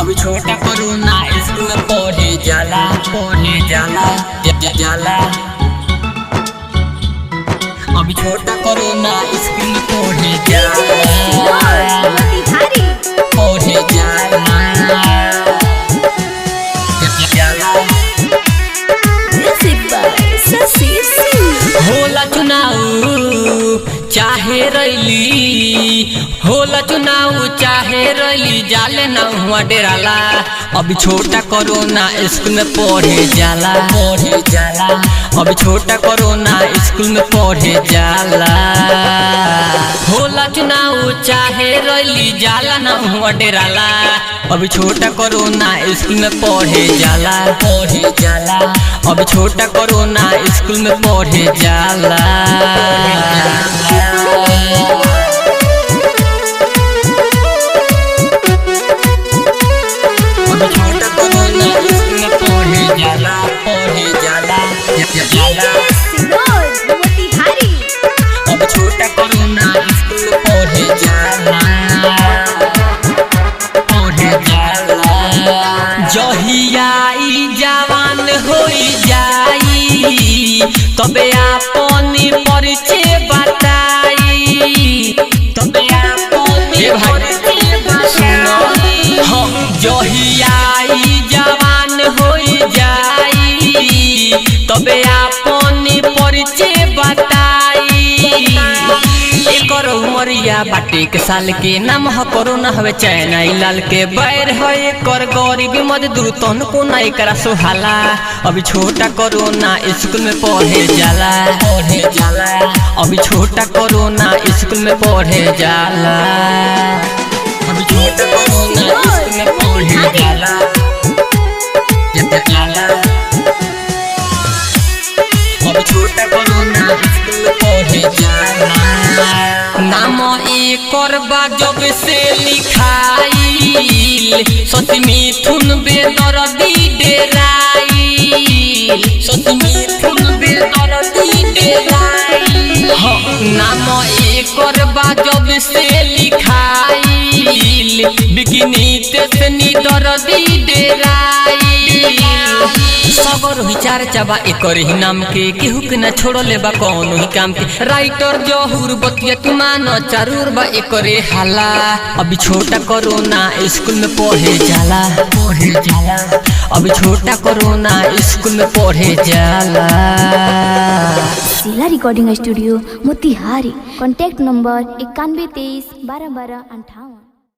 अभी छोटा corona school में पढ़े जाला अभी छोटा कोरोना स्कूल में पढ़े होला चुनाव चाहे रैली जाले ना हुआ डेराला। अभी छोटा कोरोना स्कूल में पढ़े जाला अभी छोटा कोरोना स्कूल में पढ़े जाला। होला चुनाव चाहे रैली जाला ना हुआ डेराला। अभी छोटा कोरोना स्कूल में पढ़े जाला अभी छोटा कोरोना स्कूल में पढ़े जाला। अभी छोटा कोरोना स्कूल में पढ़े जाला अभी छोटा कोरोना स्कूल में पढ़े जाला जहिया ई जवान होई जाई तबे अपन परिचय बताई जहिया ई जवान होई जाई तबे अपन परिचय बताई। एकर उमरिया बाटे के साल के नाम ह कोरोना हवे चाइना लाल के बैर है एकर गरीबी मजदूर तन को ना एकरा सुहाला। अभी छोटा कोरोना स्कूल में पढ़े जाला अभी छोटा कोरोना स्कूल में पढ़े जाला अभी छोटा कोरोना स्कूल में पढ़े जाला अभी छोटा कोरोना स्कूल में पढ़े जाला। नाम एकर बा जब से लिखाइल सती मिथुन बेदर्दी डेराइल नाम एकर बा जब से लिखाइल बिकिनीत से निदर्दी डेराइल। सगर विचार चाबा एकर ही नाम के केहू के न छोड़ले बा कौन ही काम के। राइटर जहूर बतिया तुमान चारूर बा एकरे हाला। अभी छोटा कोरोना स्कूल में पढ़े जाला अभी छोटा कोरोना स्कूल में पढ़े जाला। जिला recording studio Motihari. Contact number 9123 12 12 58।